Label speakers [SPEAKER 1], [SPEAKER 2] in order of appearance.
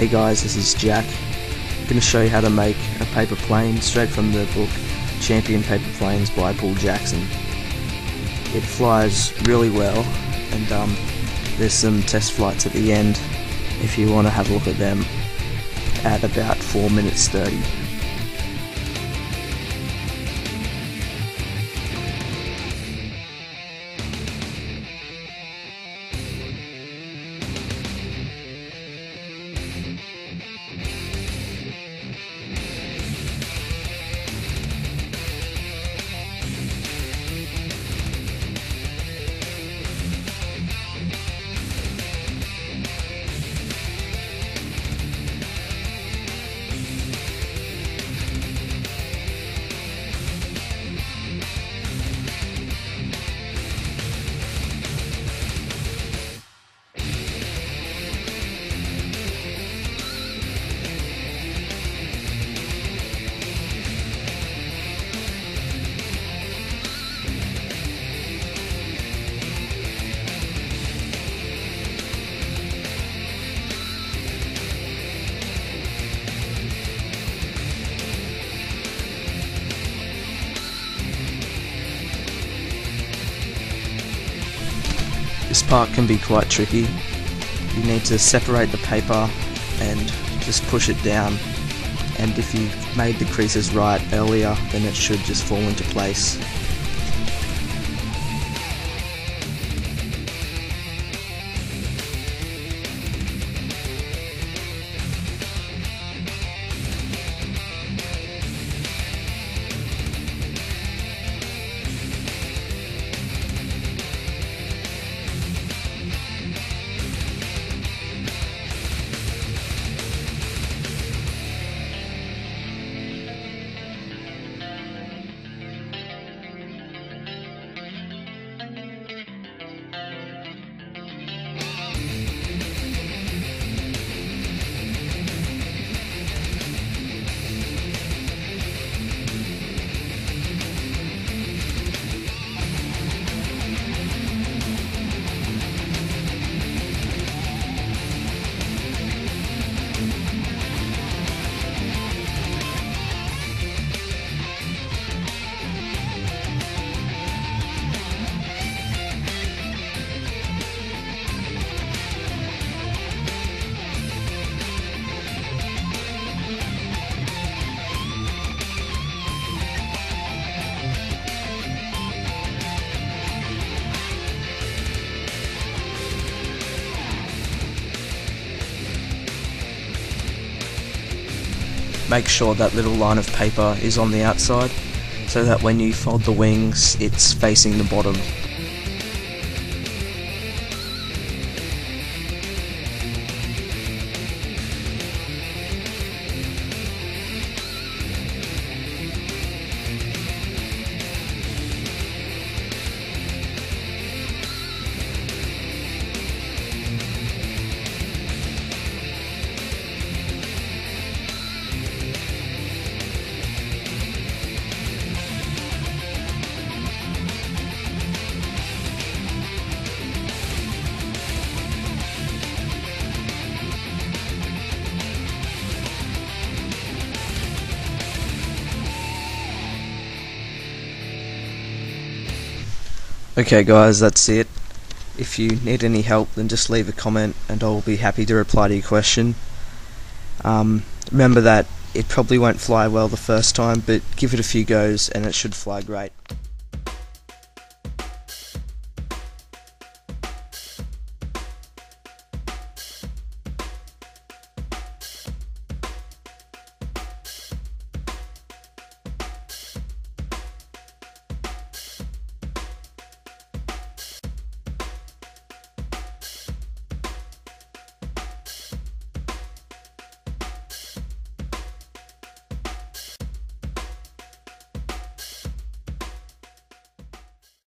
[SPEAKER 1] Hey guys, this is Jack. I'm going to show you how to make a paper plane straight from the book Champion Paper Planes by Paul Jackson. It flies really well, and there's some test flights at the end if you want to have a look at them at about 4 minutes 30. This part can be quite tricky. You need to separate the paper and just push it down, and if you've made the creases right earlier, then it should just fall into place. Make sure that little line of paper is on the outside, so that when you fold the wings, it's facing the bottom. Okay guys, that's it. If you need any help, then just leave a comment and I'll be happy to reply to your question. Remember that it probably won't fly well the first time, but give it a few goes and it should fly great.